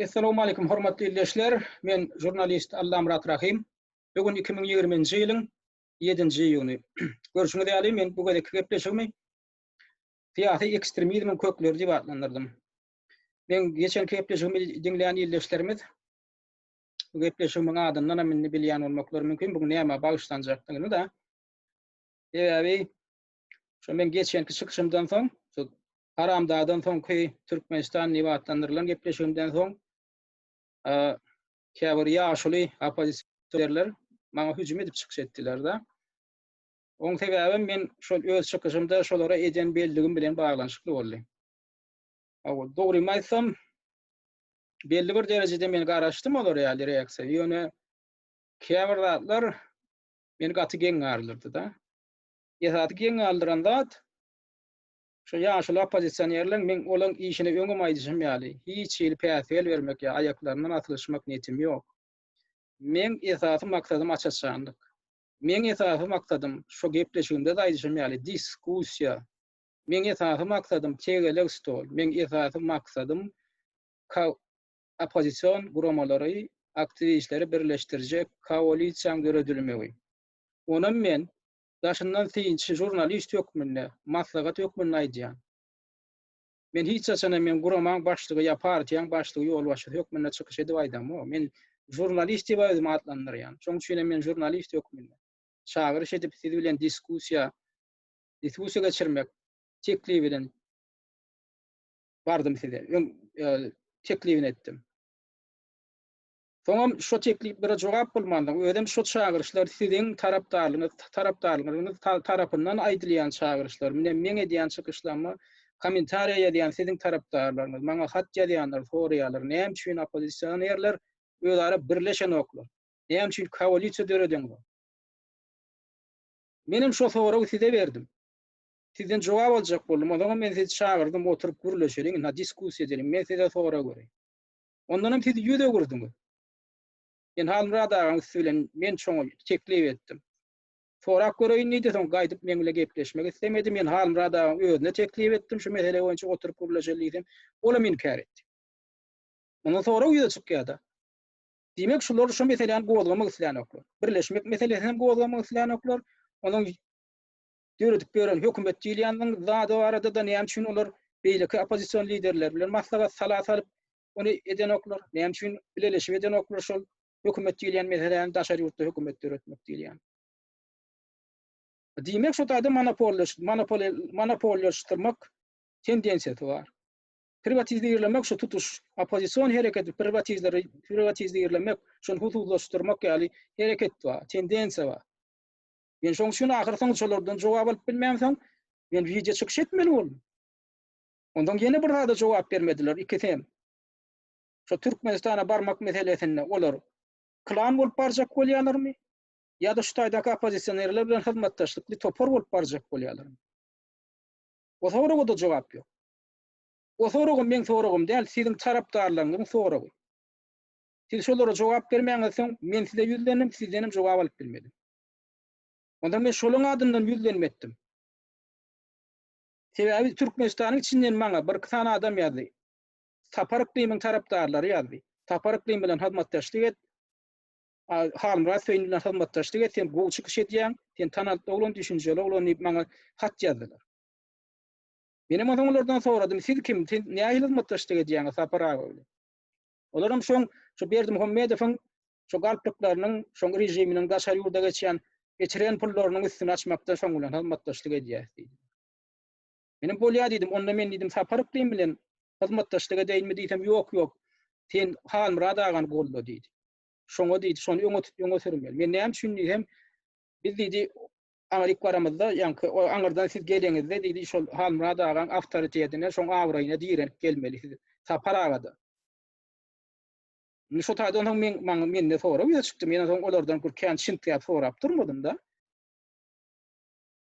Assalamu alaikum hormatly izleyiciler. Men jurnalist Allah Murat Rahim. Bugün 2020-nji ýylyň 7-nji ýyly. Görüşüňiz ýaly men bu gezek gepleşigimi fiýasy ekstremizm kökleri diýip adlandyrdym. Men geçen gepleşigimi dinleýän izleyicilerimiz bu gepleşigimiň adyndan minni bilýän bolmaklary mümkin. Bugün näme bagyşlanjakdygyny da. Eýäbi şo men geçenki çykyşymdan soň, şu Haramdağdan soňky Türkmenistan diýip adlandyrylan gepleşigimden soň käbir ýaşuly opozisiýerler maňa hüjüm edip çykyş etdiler da. Oň sebäbi men şol öz çykyşymda şolara eden beldigim bilen baglanyşykly boldy. Dogry aýtsam, belli bir derejede men garaşdym olar ýaly reaksiýa. Ýöne käbir zatlar meni gaty geň garlyrdy da. Ýa-da geň aldyran zat şu ýaşul opozisiýerler men olaň işine öňüm aýdyjym ýaly. Hiç ýyl päsel bermek ýa ayaklaryndan atylşmak niýetim ýok. Men esasy maksadym açaçanlyk. Men esasy maksadym şu gepleşigimde de aýdyjym ýaly diskussiýa. Men esasy maksadym tegelik stol. Men esasy maksadym opozisiýon guramalary, aktivistleri birleşdirjek koalisiýa göredilmegi. Onam men daşyndan synçy jurnalist hökmünde, maslahat hökmünde aýdýan. Men hiç açana men guramaň başlygy ýa partiýaň başlygy ýolbaşy hökmünde çykyş edip aýdam. Men jurnalist diýip özümi adlandyrýan. Şoň üçin men jurnalist hökmünde çagyryş edip siz bilen diskussiýa geçirmek teklif bilen bardym size. Teklifini etdim. Soňam şu tekliflere jogap bolmandyk. Özüm şu çagyryşlar siziň tarapdarlygyňyz tarapyndan aýdylýan çagyryşlar. Men edýän çykyşlarmy kommentariýa edýän siziň tarapdarlaryňyz, maňa hat ýazýanlar, soraýarlar, näme üçin opozisiýonerler özleri birleşen oklar. Näme üçin koalisiýa döredenler. Menim şu soragy size berdim. Sizden jogap aljak boldum. Oňa men sizi çağırdım, oturup gürleşelim, diskussiýa edelim. Men size sora göreyim. Ondan sizi ýüze gurdyňyz. Men Halmurad agaň bilen men çoňa teklif etdim. Sorak göreýin diýdi, soň gaýdyp men bilen gepleşmek istemedi. Men Halmurad agaň özüne teklif etdim, şu mesele boýunça oturup gürleşelim. Ola inkar etdi. Ondan sonra ýüze çykýardy. Demek şular şu meseleni gozlamak isleýän oklar. Birleşmek meselesini gozlamak isleýän oklar. Onuň döredip beren hökümet diýilýäniň zady barada da näme üçin olar beýleki opozisiýon liderler bilen maslahat salat alyp onu eden oklar, näme üçin birleşip eden oklar şol hökümet diýilýän meseleni daşary ýurtda hökümet döretmek diýilýän. Demek şu taýda monopoliýaşdyrmak tendensiýasy bar. Privatizlemek şu tutuş opozisiýon hereketi privatizlemek şonu hususlaşdyrmak ýaly hereket bar, tendensiýa bar. Men şoň üçin ahir soňçulardan jogap alyp bilmänsoň, men video çykyş etmeli boldum. Ondan ýene bir zada jogap bermediler, ikisem. Şu Türkmenistana barmak meselesinde olar klan bolup barjak bolýarlarmy? Ýa-da şu taýdaky opozisiýonerler bilen hyzmatdaşlykly topar bolup barjak bolýarlarmy? O soraga da jogap ýok. O soragy men soragym däl, siziň tarapdarlaryňyň soragy. Siz şolara jogap bermäňizsoň, men size ýüzlendim, sizdenim jogap alyp bilmedim. Ondan men şolaň adyndan ýüzlenmetdim. Sebäbi Türkmenistanyň içinden maňa bir sana adam ýazdy. Taparyklyň tarapdarlary ýazdy. Taparyklyň bilen hyzmatdaşlyk et. Halmurad bilen hyzmatdaşlyk et, sen bu çykyş edýäň, sen tanapda bolan düşünjeli bolan diýip maňa hat ýazdylar. Menim oňlardan soradym, siz kim? Siz näme hyzmatdaşlyk edýäňiz Taparaga bilen? Olaram şu Berdimuhammedowyň şu galplyklarynyň, şu rejiminiň daşary ýurda geçiren pullarynyň üstüne açmakda şoň bilen hyzmatdaşlyk edýär. Menim bolýa diýdim, onda men diýdim Taparyklyň bilen hyzmatdaşlyk edýärmi diýsem, ýok. Sen Halmurad agaň golda diýdi. Şoňa diýdi, şonu öňe sürmeli. Men näme üçin diýsem, biz diýdi Amerikalarymyzda, ýa-ni aňyrdan siz geleňizde diýdi, şol Halmurad agaň awtoritetine, şoň awraýyna diýerenip gelmeli siz Taparagada. Şu taýdan men de sorap ýetişdim. Men soň olardan gürkän şintiýap sorap durmadym da.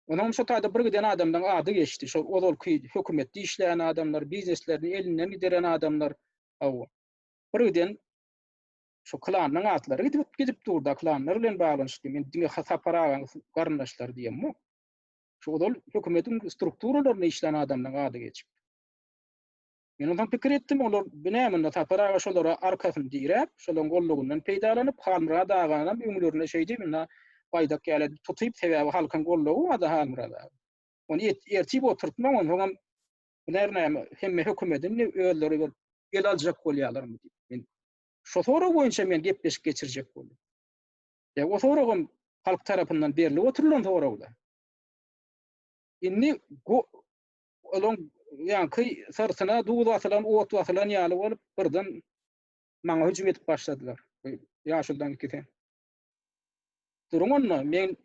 Onam şu taýda bir giden adamdan ady geçdi. Şol olky hökümetde işleýän adamlar, bizneslerini elinden gideren adamlar. Bir giden şu klanyň atlary gidip durdy, klanlar bilen baglanyşdy. Men diňe Taparaga garyndaşlar diýem. Şu hökümetiň strukturalaryny işleýän adamdan ady geçip. Men ondan pikir etdim, olar bineminde taparaga şolara arkasyn direp, şolaryň gollugundan peýdalanyp, halmyra dagana öňlerine şeýdi, minna paýdak geldi, tutyp sebäbi halkyň gollugu ada halmyrada. Onu ertip oturtmam, oňam näme hemme hökümetin öýleri bir el aljak bolýarlarmy diýip. Men şo sora boýunça men gepleşip geçirjek boldum. O soragym halk tarapyndan berilip oturulan soragda. Inni olong ýa-ki sarsyna duýdu asylan, ot asylan ýaly bolup birden maňa hüjüm etip başladylar. Ýaşyldan gitsen. Durumunda men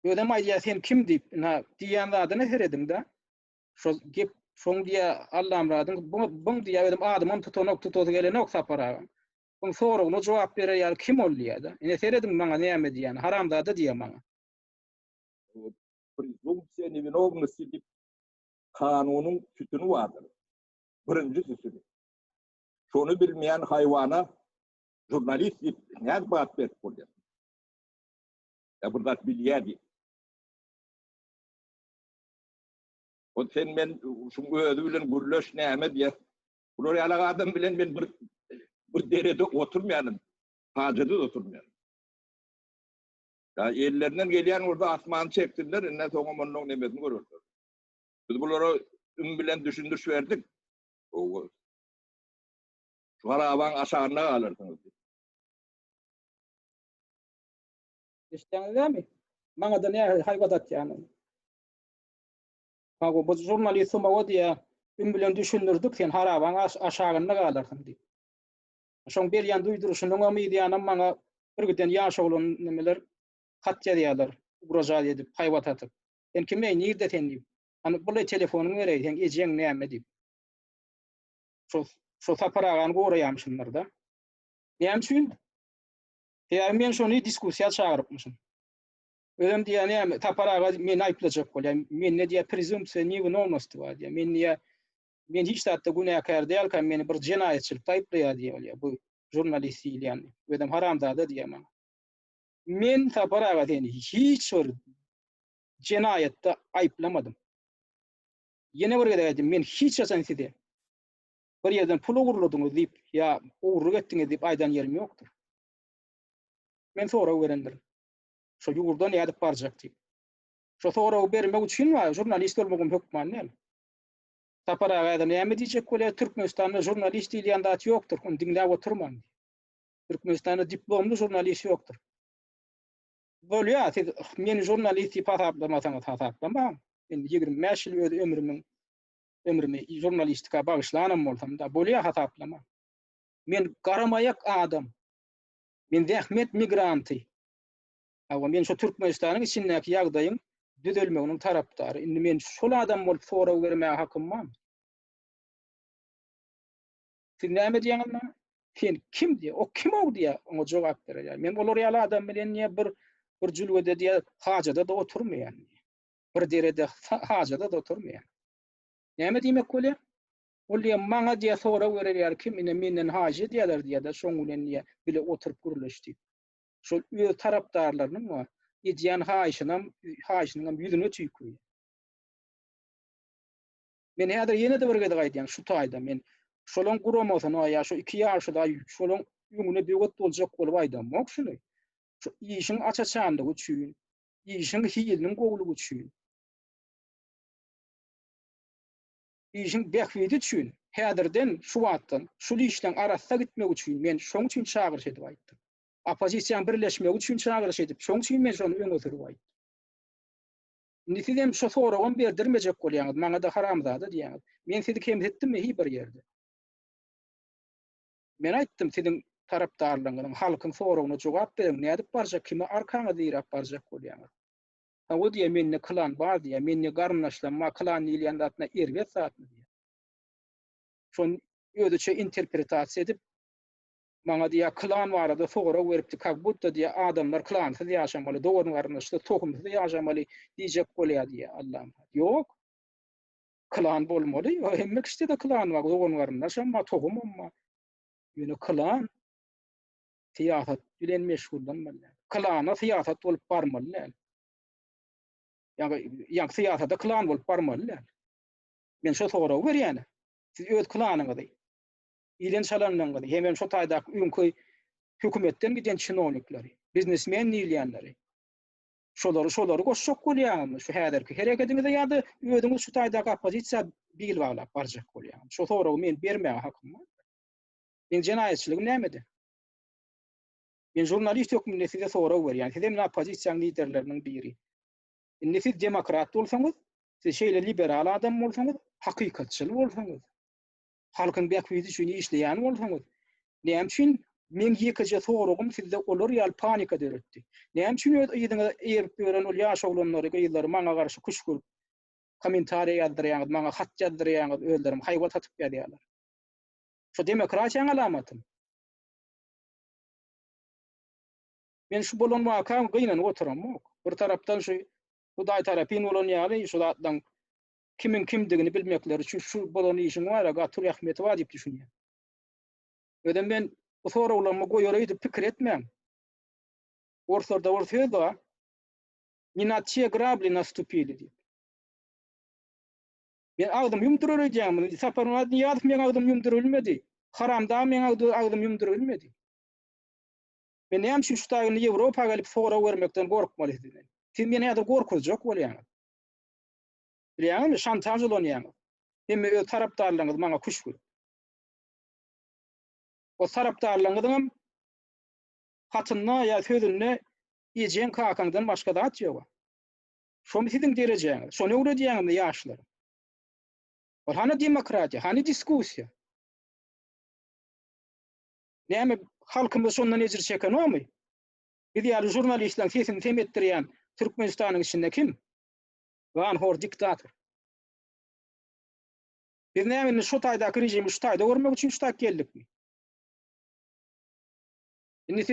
ödem aýdýar sen kim diýip, diýen zadyny heredim-de. Şo gep şoň diýe Allah'ım radyň, buň diýe ödem adamym tutup gelenek sapara. Buň soragyna jogap berýär kim ol diýär-de. Ine heredim maňa näme diýen, haramzada diýe maňa. Презумпция невиновности дип kanunyň tütünü vardır. Birinji tütünü. Şonu bilmeýän haýwana jurnalist diýip näme bat berip bolýar. Ya bu zat bilýärdi. O sen men şu özü bilen gürleş näme diýär. Bular ýaly adam bilen men bir derede oturmaýanym. Hajyda oturmaýanym. Ya ellerinden gelýän orada asman çekdiler, enne soňam onuň nemesini görürler. Biz bulara bilen düşündürüş verdik. Şu haraban aşağına alırdık. İşte mi? Maňa da näme haýbadat ýany. Hago bu jurnalistim o diye bilen düşündürdük, sen haraban aşağına galarsyň diýip. Şoň berýän duýduruşynyň umydyny maňa bir giden ýaşaglan nemeler hat ýazýarlar, mürajaat edip, haýbat atyp. Sen kime nirde sen diýip. Hani bu telefonuny bereýin, sen ejeň näme diýip. Şo saparagan goraýamşynlar da. Näme üçin? Men şonu diskussiýa çağırypmyşym. Özüm diýen näme taparaga men aýplajak bolýar. Men ne diýe prezumpsiýa nevinovnosti bar diýe. Men hiç zatda günäkär dälkä, meni bir jenaýetçilik aýplaýar diýe. Bu jurnalist ýaly. Özüm haramzada diýemem. Men taparaga diýeni hiç bir jenaýetde aýplamadym. Yine bir gede men hiç ýaşan sidi. Bir ýerden pul ogurladyňyz diýip, ýa ogurluk etdiňiz diýip aýdan ýerim ýokdur. Men soraw berendir. Şo ýurdan ýadyp barjak diýip. Şo soraw bermek üçin wa jurnalist bolmagym hökman näme? Taparaga adam näme diýjek bolýar? Türkmenistanda jurnalist diýen zat ýokdur. Onu diňläp oturman. Türkmenistanda diplomly jurnalist ýokdur. Bolýar, siz men jurnalist diýip hasaplamasaňyz hasaplamam. Men 25 ýyl ömrümi jurnalistika bagyşlanam bolsam da bolýar hasaplama. Men garamayak adam. Men zähmet migranty. Awa men şu Türkmenistanyň içindäki ýagdaýyň düzelmeginiň tarapdary. Indi men şol adam bolup soraw bermäge hakym bar. Siz näme diýeňiz? Sen kim diýe? O kim o diýe? Oňa jogap berýär. Men olar ýaly adam bilen niýe bir jülwede diýe hajada da oturmaýan. Bir derede hajada da oturmaýan. Näme diýmek bolýar? Ol diýe maňa diýe soraw berýär kim ine menden haja diýerler diýe de şoň bilen niýe bile oturup gürleşdi. Şol öz tarapdarlarynyň we edýän haýyşynyň ýüzüne tüýküýär. Men häzir ýene de bir gede gaýdýan şu taýda men şolaň guramasan ýa şu 2 ýaşda şolaň ýüňüne begot boljak bolup aýdamok şuny. Şu işiň açaçandygy üçin, işiň hiyeliniň gowlugy üçin. İşiň behwidi üçin, häzirden şu wagtdan şu işden arasda gitmek üçin men şoň üçin çağırış edip aýtdym. Opozisiýa birleşmek üçin çağırış edip, şoň üçin men şonu öňe sürüp aýtdym. Nitidem şu soragam berdirmejek bolýaňyz, maňa da haramzada diýäňiz. Men sizi kemsetdimmi hi bir ýerde? Men aýtdym, siziň tarapdarlygynyň, halkyň soragyna jogap beriň, nädip barjak, kime arkaňa diýip barjak bolýaňyz. O diýe menne klan bar diýe, menne garnaşlanma klan ýylýan zatna erwet zatmy diýe. Şon öýdüçe interpretasiýa edip maňa diýe klan barada soraw beripdi, kak budda diýe adamlar klansyz ýaşamaly, dogry garnaşda tohumsyz ýaşamaly diýjek bolýar diýe Allah'ım. Ýok. Klan bolmaly, hemme kişide de klan bar, dogry garnaş amma tohum amma. Ýöne klan siýasat bilen meşgullanmaly. Klana siýasat bolup barmaly. Yani siýasata klan bolup barmaly. Men şo soraw berýän. Siz öz klanıňyzy, ilen çalanyňyzy, hemen şo taýda öňkü hökümetden giden çynownykları, biznesmen diýilýänleri. Şolary goşşak bolýarmy? Şu häzirki hereketiňizde ýa-da özüňiz şu taýdaky opozisiýa bil baglap barjak bolýarmy? Şo soragy men bermäge hakym bar. Men jenaýetçiligim nämede? Men jurnalist hökmünde size sorag berýän, siz hem opozisiýa liderleriniň biri. Indi siz demokrat bolsaňyz, siz şeýle liberal adam bolsaňyz, hakykatçyl bolsaňyz, halkyň bäkbidi üçin işleýän bolsaňyz, näme üçin men ýekije soragym sizde olar ýaly panika döretdi. Näme üçin öz ýygyňyza erip beren ol ýaş oglanlary gyýlary maňa garşy kuşkurup kommentariýa ýazdyrýar, maňa hat ýazdyrýar, öldürim haýwat atyp berýärler. Şo demokratiýaň alamaty. Men şu bolan wakam gynan oturam. Bir tarapdan şu Hudaý tarapyn bolan ýaly şu zatdan kimin kimdigini bilmekleri üçin şu bolan işin var, gatur rahmeti var diýip düşünýär. Öden ben bu soraglarymı goýarak edip pikir etmem. Ortada ortada ni na те грабли наступили diýip. Men agdym ýumdurajağım, saparmat ýazyp men agdym ýumdurulmady. Haramda men agdym ýumdurulmady. Men näme şu taýyny Ýewropa gelip sorag bermekden gorkmaly edin. Siz meni ýa-da gorkujak bolýaňyz. Bilýärmi, şantaj bolýaňyz. Hem öz tarapdarlaryňyz maňa kuş görüp. O tarapdarlaryňyň hatyna ýa sözüne ýejen kakaňdan başga da at ýok. Şomy siziň derejäňiz, şonu öwredýäňiz ýaşlar. Ol hany demokratiýa, hany diskussiýa. Näme halkymyz şondan ejir çekenmi? Ideal jurnalistlaryň sesini temetdirýän Türkmenistanyň içinde kim? Van hor diktator. Biz näme şu taýdaky rejimi şu taýda görmek üçin şu taýda geldikmi? Indi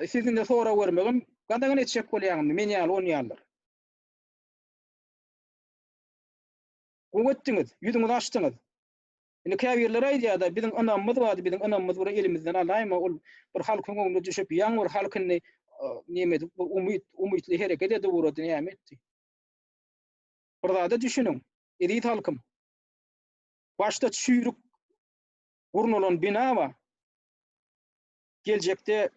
sizin de sorag bermegim, gadagyny etjek bolýarmy? Men ýaly on ýallar. Goňetdiňiz, ýüzüňizi açdyňyz. Indi käbirler aýdýar-da, biziň anamyz bar, biziň anamyz bir elimizden alaýma, ol bir halkyň öňünde düşüp ýaňy bir halkyny näme umytly hereket edip urady näme etdi. Burada düşünün, elit halkym. Başta çüýrük gurnulan bina bar. Geljekde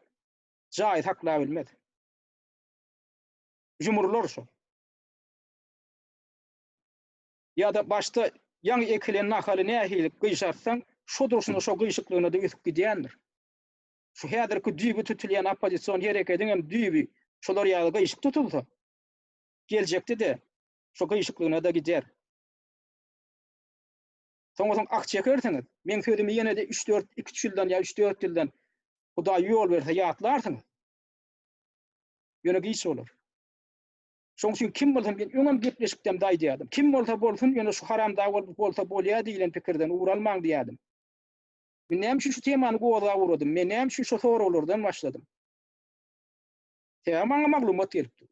jaýy taklap bilmedi. Jumurlar şo. Ýa-da başta ýaňy ekilen nahaly nähili gyşarsaň, şo duruşyna şo gyşyklygyna da ötüp gidýändir. Şu häzirki düýbi tutulýan opozisiýon hereketiň hem düýbi şolar ýaly gyşyk tutulsa, geljekde de şo gyşyklygyna da gidýär. Soňra ak çekersiňiz, men sözümi ýene-de 3-4 2 ýyldan ýa 3-4 ýyldan Hudaý ýol berse ýatlarsyňyz. Ýöne giç bolar. Şoň üçin kim bolsa men öňem gepleşikden daýdýadym. Kim bolsa bolsun ýöne şu haramda bolsa bolýar diýilen pikirden uralmaň diýadym. Men näme şu temany goýa uradym. Men näme şu soraglardan başladym. Temaňa maglumat beripdi.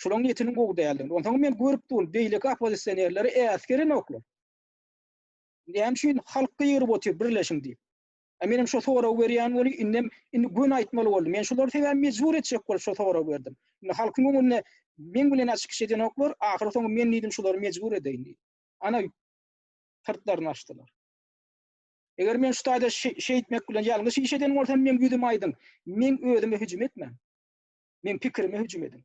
Şolaň ýetini gowdaýaldy. Ondan men görüpdim, beýlek opozisiýerleri äskerin oklar. Näme üçin halkga ýerip oturup birleşiň diýip. Menim şo sorag berýän boly indi gün aýtmaly boldum. Men şolary sebäp mejbur etjek bolup şo sorag berdim. Indi halkyň öňünde men bilen açyk şeden oklar, ahyry soň men diýdim şolary mejbur edeýin. Ana hırtlaryny açdylar. Eger men şu taýda şey etmek bilen ýalňyş iş eden bolsam men güdüm aýdym. Men özüme hüjüm etmem. Men pikirime hüjüm edim.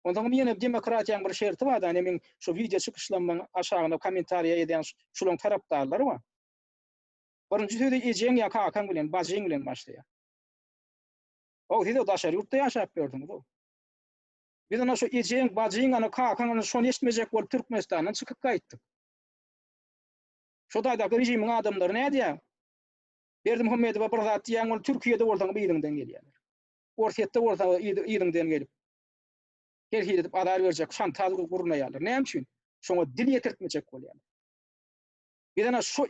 Ondan ýene demokratiýaň bir şerti bar da, men şu video çykyşlanmaň aşagyna kommentariýa eden şolaň tarapdarlary bar. Birinji sözde ejeň ýa kakaň bilen, bazyň bilen başlaýar. O hede daşary ýurtda ýaşap berdiňiz o. Biz ana şu ejeň, bazyň, ana kakaň ana şonu eşitmejek bolup Türkmenistandan çykyp gaýtdyk. Şo taýda rejimiň adamlary näde? Berdimuhammedowa bir zat diýen ol Türkiýede bolsaň ýygyňdan gelýärler. Orsetde bolsa ýygyňdan gelip herhil edip adar berjek, şantaj gurnaýarlar. Näme üçin? Şoňa dil ýetirtmejek bolýar. Bir ana şu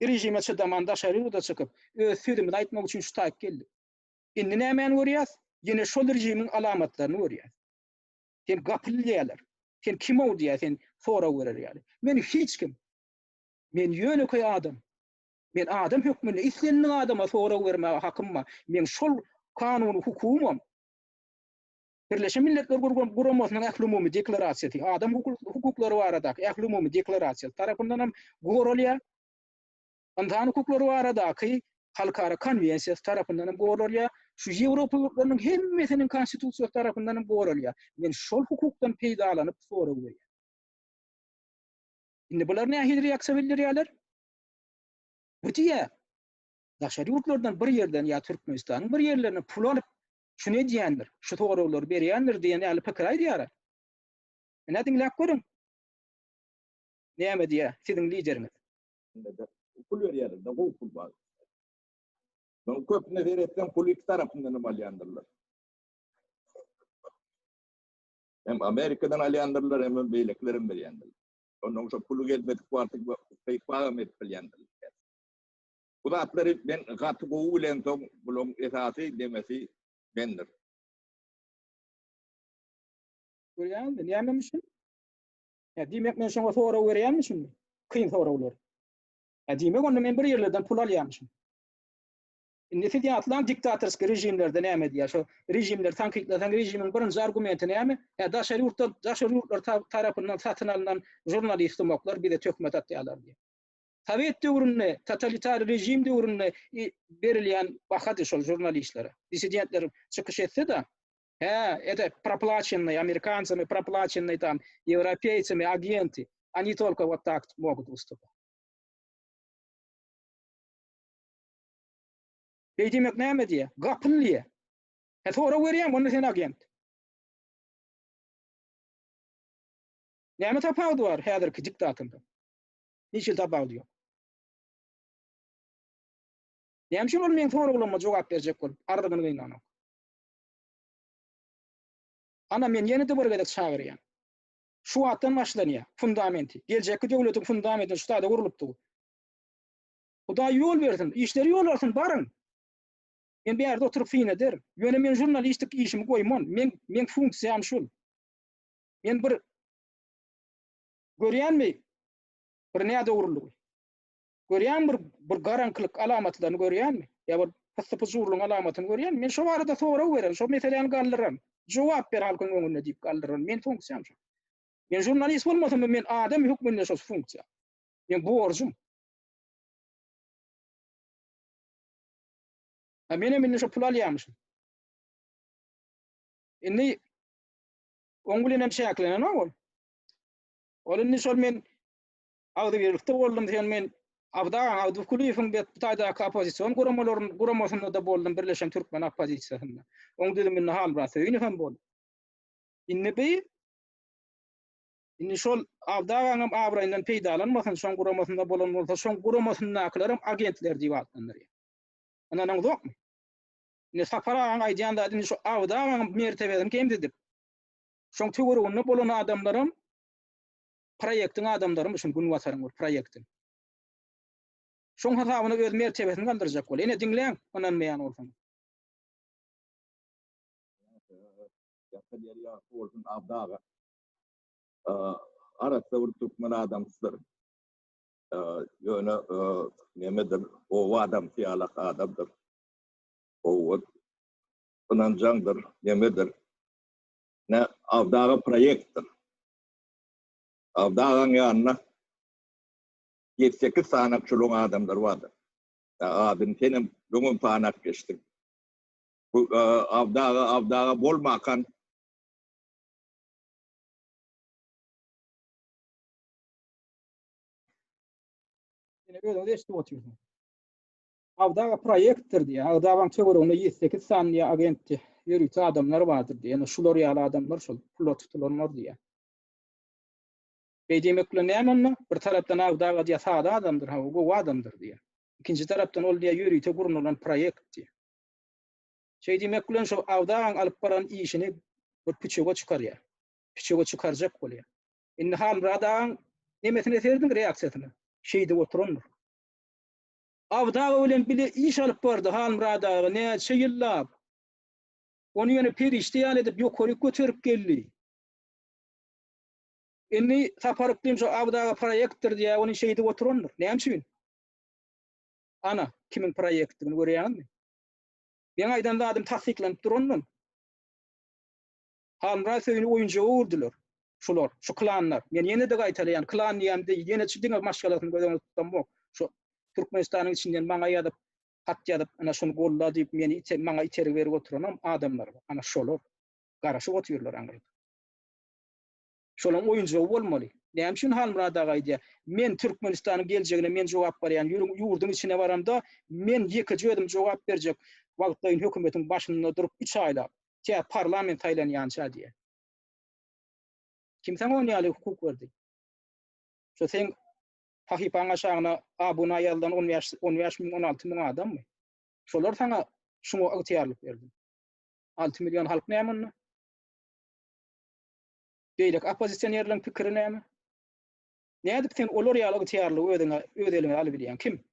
rejime çydaman daşary ýurda çykyp, öz sözümi aýtmak üçin şu taýyp geldi. Indi näme görýäs? Ýene şol rejimiň alamatlaryny görýäs. Sen gapylýarlar. Sen kim ol diýär, sen sorag berýär. Men hiç kim. Men ýöneköy adam. Men adam hökmünde islendiň adama sorag bermäge hakym bar. Men şol kanuny hukumam Birleşen Milletler Guramasının ähli umumy deklarasiýasy, adam hukuklary baradaky ähli umumy deklarasiýasy tarapyndan hem goralýa. Insan hukuklary baradaky halkara konvensiýasy tarapyndan hem goralýa. Şu Ýewropa ýurtlarynyň hemmesiniň konstitusiýasy tarapyndan hem goralýa. Men şol hukukdan peýdalanyp sorag berýär. Indi bular nähili reaksiýa bildirýärler? Bu diýe daşary ýurtlardan bir ýerden ýa Türkmenistanyň bir ýerlerine pul alyp şunu diýendir, şu toğrulary berýändir diýen ýaly pikir aýdýar. Näme diňläp görüň? Näme diýär siziň lideriniz? Pul berýär, da bu pul bar. Ben köpüne veretden politik tarapyndan alýandyrlar. Hem Amerikadan alýandyrlar, hem beýleklerin berýändirler. Ondan sonra pulu gelmedik kuartık paypağım et bilýändirler. Bu da atları ben gatı gowu bilen soň bulun esasy demesi bendir. Görýänmi? Näme üçin? Ya diýmek men şoňa sora berýänmişim. Kyn sorawlar. Ya diýmek onda men bir ýerlerden pul alýarmyşym. Indi diýatlan diktatorsk rejimlerde näme diýär? Şo rejimler tanqidlasan rejimiň birinji argumenti näme? Ya daşary ýurtlar tarapyndan satyn alynan jurnalistler bir de tökmet atýarlar diýär. Sovet döwründe, totalitar rejim döwründe berilýän bahady şol jurnalistlere. Dissidentler çykyş etse de, это проплаченные американцами, проплаченные там европейцами агенты. Они только вот так могут выступать. Demek näme diýär? Gapynly. Sonra berýän onu sen agent. Näme tapawdy var häzirki diktatynda? Niçin tapawdy ýok? Näme şol men soraglarıma jogap berjek bolup, ardygyny gynanyp. Ana men ýene de bir gedek çagyrýan. Şu wagtdan başlanýar fundamenti. Geljekki döwletiň fundamenti şu taýda gurulypdy. Huda ýol bersin, işleri ýol bersin, barın. Men bir ýerde oturup fiň ederim. Ýöne men jurnalistlik işimi goýman. Men funksiýam şul. Men bir görýänmi? Bir näde uruldy? Görýän bir garanklyk alamatlaryny görýänmi? Ýa bir pyssypyjurlyň alamatyny görýänmi? Men şu barada sorag berem, şu meseleni galdyram. Jogap ber halkyň öňünde diýip galdyram. Men funksiýam şu. Men jurnalist bolmasam men adam hukmynda şu funksiýa. Men borjum. Men şu pul alýarmyşym. Indi oň bilen hem şäklenen ol. Olunny şol men awdy beripdi boldum diýen men Abdagan Abdukuliýewiň bir taýda opozisiýon guramasynda da boldum Birleşen Türkmen opozisiýasynda. Oň dedim men hal rasyny hem boldum. Indi şol Abdagan abraýyndan peýdalanmasyn şoň guramasynda bolan bolsa şoň guramasyndakylarym agentler diýip atlandyr. Anaň zokmy? Ne saparaň aýdýanda indi şu Abdagan mertebesini kemdidip. Şoň töwereginde bolan adamlarym proýektiň adamlarym üçin gün wasaryň proýektin. Şoň hasabyna öz mertebesini galdyrjak bol. Ene diňleň, onan meýan bolsaň. Ya olsun Abdaga. Arasda bir Türkmen adamsızlar. Ýöne nemedir? O adam fiýalak adamdyr. O ynanjangdyr, nemedir? Ne Abdaga proýektdir. Abdagan ýanyna 7-8 sanak çuluň adamlar bardy. Adyn senem göňüm panak geçdik. Bu Abdaga bolmakan Öyle işte oturuyorsun. Avdaga proyekttir diye. Avdagan töwereginde 7-8 saniye agenti ýörüýti adamlar vardır diye. Yani şular ýaly adamlar şol pul tutulanlar diye. Beýdemekle näme? Bir tarapdan Avdaga diýe sada adamdır, ha o adamdır diye. İkinci tarapdan ol diye ýörüýti gurulan proyekt diye. Şey demekle şu Avdagan alyp baran işini bir piçege çykarýar. Piçege çykarjak bolýar. Indi hal radan nemesine serdiň reaksiýasyny. Şeyde oturundur. Avdaga bilen bile iş alyp bardy Halmuradaga näçe ýyllap. Onu ýöne periştiýan edip ýokary götürüp geldi. Indi saparyk şu Avdaga proyektdir diýe onu şeyde oturundur. Näme üçin? Ana kimin proyektini görýänmi? Ben aýdanda adam tasdiklenip durunmam. Halmra söýüni oýunjy urdular. Şular, şu klanlar. Men ýene de gaýtalýan klan ýamdy ýene çydyňa maşgalatyny gözüňe tutdum. Şu Türkmenistanyň içinden maňa ýazyp, hat ýazyp, ana şunu golla diýip meni maňa içeri berip oturan adamlar. Ana şolar garaşyp oturýarlar aňyr. Şolan oýunjy bolmaly. Näme üçin Halmra da gaýdy? Men Türkmenistanyň geljegine men jogap berýän, ýurdun içine baramda men ýeke jödüm jogap berjek. Wagtlaýyn hökümetiň başynda durup 3 aýlap, parlament aýlanýança diýe. Kim sana ýaly hukuk berdi? Şo sen Pahipaň aşagyna abuna ýaldan 15 min 16 min adammy? Şolar sana şunu ygtyarlyk berdi. 6 milyon halk näme? Beýlek opozisiýerleriň pikiri näme? Nädip sen olar ýaly ygtyarlyk öz eline alyp bilýän kim?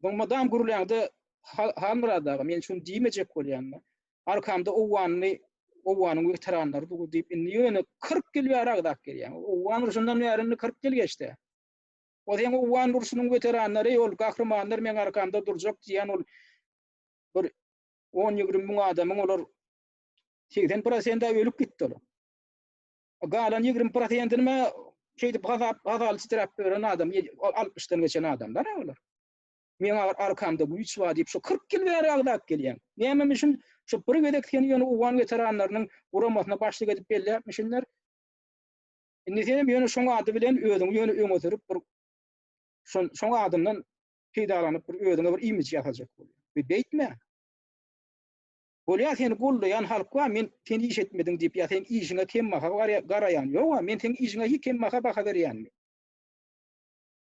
Bu madam gurulýandy Halmradaga men şunu diýmejek bolýanmy? Arkamda owanyň weteranlary dugu diýip indi 40 ýyl ýaragdak gelýän. Owan urşundan ýarynda 40 ýyl geçdi. O diýen owan urşunyň weteranlary ol gahrmanlar men arkamda durjak diýen ol bir 10-20 min adamyň olar 80% ölüp gitdiler. Galan 20% mi şeýdi bazal istirap beren adam 60'dan geçen adamlar olar. Men arkamda bu 3 wagt diýip şu 40 ýyl ýaragdak gelýän. Näme üçin şu bir gedekden ýöne owan veteranlarynyň uramasyna başlyk edip belläpmişler. Indi sen ýöne şoňa ady bilen özüň ýöne öňe oturup bir şoňa adamdan peýdalanyp bir özüňe bir image ýatacak bolýar. Bir beýtme. Bolýar seni gollayan halkga men seni iş etmediň diýip ýa sen işiňe kim maka garayan. Ýok, men sen işiňe hiç kim maka baka berýänmi?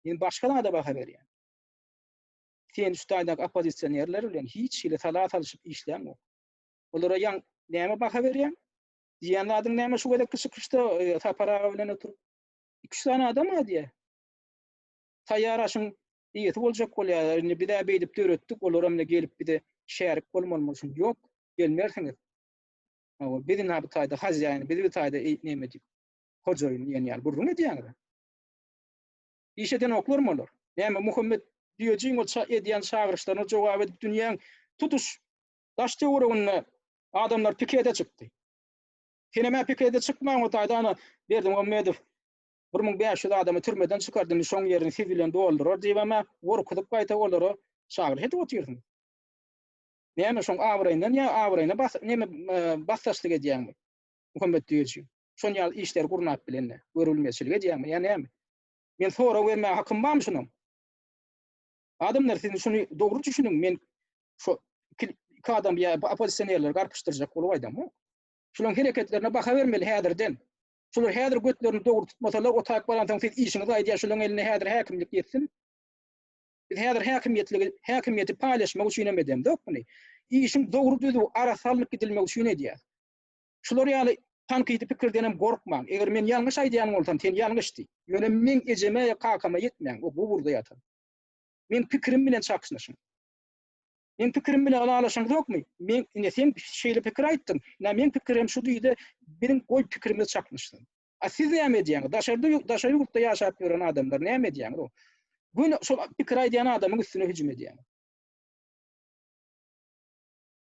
Men başgalarına da baka berýän. Sen üstadak opozisiýerler bilen hiç ile salat alyşyp işlän. Olara ýan näme baka berýän? Diýen adyň näme şu gedek sıkışdy tapara bilen oturup 2 tane adam diýe. Taýyaraşyň ýeti boljak bolýar. Indi bir daha beýdip töretdik. Olara mene gelip bir de şärik bolmalysyň. Ýok, gelmersiňiz. Bizim abi taýda hazyany, bizim taýda näme diýip hojaýyn ýani burun edýär. İşeden oklarmalar. Näme Muhammed diýejiň o edýän şagyryşlaryna jogap edip dünýäň tutuş daşty urugyny adamlar pikete çykdy. Keneme pikete çykmaň o taýda ana berdim Muhammedow 1500 adamy türmeden çykardym, şoň ýerini sivilian doldurar diýip workudyp gaýta olary şagyr edip oturýardy. Näme şoň awraýyndan ýa awraýyna näme bastaşlyk edýärmi? Muhammed diýejiň. Şoň ýaly işler gurnap bilen görülmezçilik edýärmi? Ýa näme? Men sonra berme hakym barmy şunun? Adamlar seni şunu dogry düşünün. Men şu iki adam ýa opozisiýerler garpyşdyrjak bolup aýdam. Şuların hereketlerine baka vermeli häzirden. Şular häzir götlerini dogry tutmasalar o taýyp barantaň siz işiňiz aýdýar şularyň eline häzir häkimlik ýetsin. Biz häzir häkimiyeti paýlaşmak üçin emedem dokmy. İşiň dogry düzü arasallyk gidilmek üçin edýär. Şular ýaly tanqidi pikirden hem gorkmaň. Eger men ýalňyş aýdýan bolsam, sen ýalňyşdy. Ýöne men ejeme kakama ýetmäň. O bu burda ýatar. Men pikirim bilen çakşnaşyň. Men pikirim bilen alalaşyň dokmy? Men sen şeýle pikir aýtdyň. Men pikirim şu diýdi, benim goý pikirimle çakşnaşdym. A siz näme edýäň? Daşary ýurtda ýaşap ýören adamlar näme edýäň? Bunu şol pikir aýdýan adamyň üstüne hüjüm edýäň.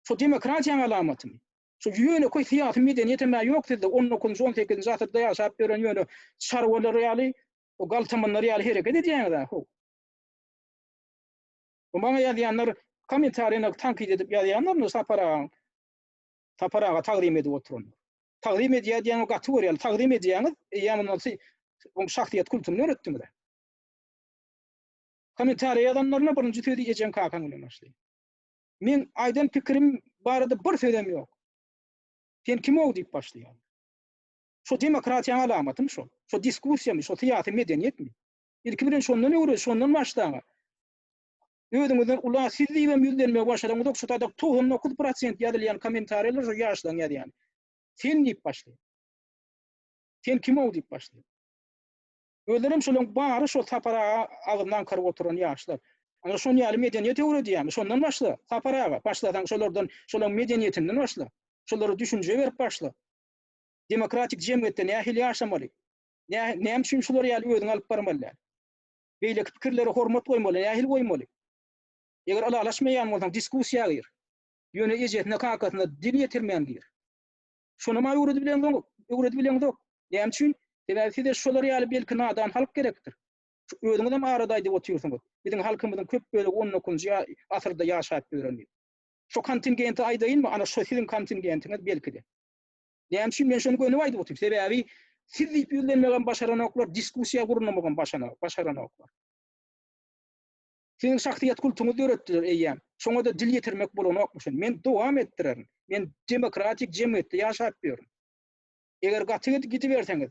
Şu demokratiýaň alamatymy. Şu ýöne koý syýasy medeniýetime ýok dedi. 19-18-nji asyrda ýaşap ýören ýöne şarwalar ýaly, o galtamanlar ýaly hereket edýäňler. Bu maňa ýazýanlar kommentariýany tanqid edip ýazýanlar saparaga tagdim edip oturýar. Tagdim edýän o kategoriýaly tagdim edýäňiz, ýa-ni o şahsiýet kulturyny öğretdiňiz. Kommentariýa ýazanlaryna birinji sözi ejen kakan bilen başlaýar. Men aýdan pikirim barada bir sözem ýok. Sen kim ol diýip başlaýar. Şu demokratiýaň alamatymy şu. Şu diskussiýamy, şu syýasy medeniýetmi? Ilki bilen şondan öwre, şondan başlaňa. Öýdüňizden ular sizli we müzlenme başlaryň şu taýda 99% ýazylýan kommentariýalar şu ýaşdan ýazýan. Sen diýip başlaýar. Sen kim ol diýip başlaýar. Ölerim şolaryň bary şu tapara agyndan kiryp oturan ýaşlar. Ana şonu ýaly medeniýet öwre diýär. Şondan başla. Taparaga başlasaň şolardan, şolaryň medeniýetinden başla. Şolary düşünje berip başla. Demokratik jemgyýetde nähil ýaşamaly. Näme üçin şolar ýaly öýüň alyp barmaly? Beýleki pikirlere hormat goýmaly, nähil goýmaly. Eger alalaşmaýan bolsaň diskussiýa gyr. Ýöne ejetine kakatyna dil ýetirmeýän gyr. Şonu ma öwredi bilen dok. Näme üçin? Sebäbi size şolar ýaly belki nadan halk gerekdir. Şu öňüňizde aradaýdy oturýarsyňyz. Biziň halkymyzyň köp bölegi 19-njy asyrda ýaşap ýörendir. Şu kontingenti aýdaýynmy? Ana şu siziň kontingentiňiz belkide. Näme üçin men şonu gönüp aýdyp oturýum? Sebäbi siz diýip ýüzlenmegen başaranoklar, diskussiýa gurulmagan başaranoklar. Sizin şahsiyet kultuňyzy öğretdiler eýýäm. Şoňa da dil ýetirmek bolanokmuşyn. Men dowam etdirerim. Men demokratik jemgyýetde ýaşap ýörum. Eger gaty gidip berseňiz,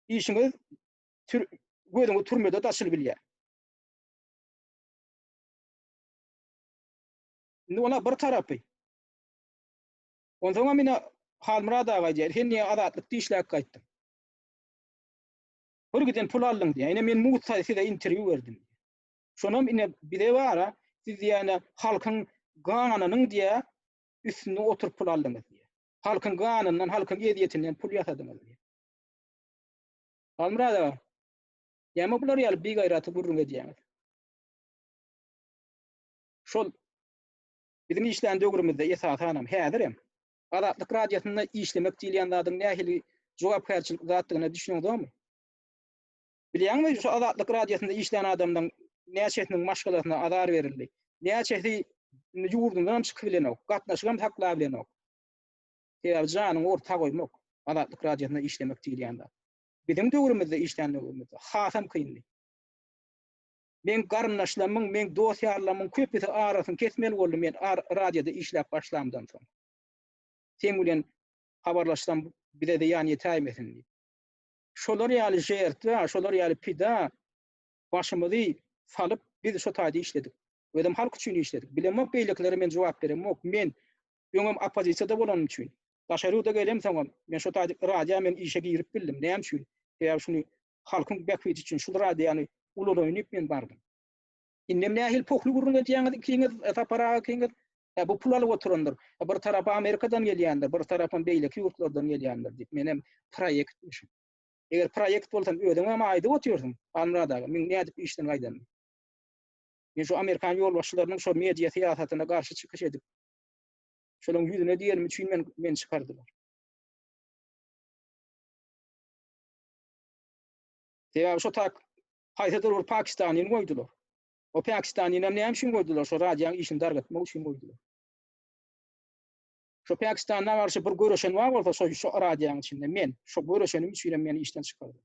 işiňiz gözüňiz türmede taşyl bilýär. Ona bir tarapy. Ondan mene Halmurad aga diýer, "Henne adatlyk işläp gaýtdym. Bir giden pul aldyň diýär. Ene men Musa size interview berdim." Şonam ine bide bara, siz ýa-ni halkyň ganynyň diýär, üstüne oturup pul aldyňyz diýär. Halkyň ganyndan, halkyň ýediýetinden pul ýasadyňyz diýär. Halmurad aga, ýa-ni bular ýaly bir gaýraty gurrun edýäňiz. Şol bizim işlän döwrümizde esasanam häzirem. Adatlyk radiýasynda işlemek diýilýän zadyň nähili jogapkärçilik zatdygyna düşünýärmi? Bilýärmi, şu adatlyk radiýasynda işlän adamdan näçesiniň maşgalatyna azar berildi. Näçesi ýurdundan çykyp bilenok, gatnaşygam taklap bilenok. Sebäbi janyň orta goýmak adatlyk radiýasynda işlemek diýilýän zat. Bizim döwrümizde işlän döwrümizde hasam kynly. Men garyndaşlarymyň, men dosýarlarymyň köpüsi arasyny kesmeli boldum men radioda işläp başlamdan soň. Sen bilen habarlaşsam bize de ýany ýetäýmesin diýip. Şolar ýaly şeýertde, şolar ýaly pida başymyzy salyp biz şo taýda işledik. Özüm halk üçin işledik. Bilemok beýleklere men jogap beremok. Men öňüm opozisiýada bolan üçin. Başaryda gelem soňam. Men şo taýda radio men işe girip bildim. Näme üçin? Ýa şunu halkyň bekbeti üçin şol radiony ulanyp men bardym. Innem nähil pokly gurrun edýäňiz ikiňiz tapara ikiňiz bu pul alyp oturandyr. Bir tarapy Amerikadan gelýändir, bir tarapy beýleki ýurtlardan gelýändir diýip menem proýekt düşün. Eger proýekt bolsam ödüňe ma aýdyp oturýarsym. Almurada men nädip işden gaýdym. Men şu Amerikan ýolbaşçylarynyň şu media siýasatyna garşy çykyş edip şolaryň ýüzüne diýerim üçin men çykardylar. Sebäbi şu tak haýsadyr Pakistanyny goýdular. O Pakistanyny näme üçin goýdular? Şu radiýanyň işini dargatmak üçin goýdular. Şu Pakistan'a karşı bir görüşen var bolsa şu radyanın içinde men şu görüşenim üçin meni işten çykardym.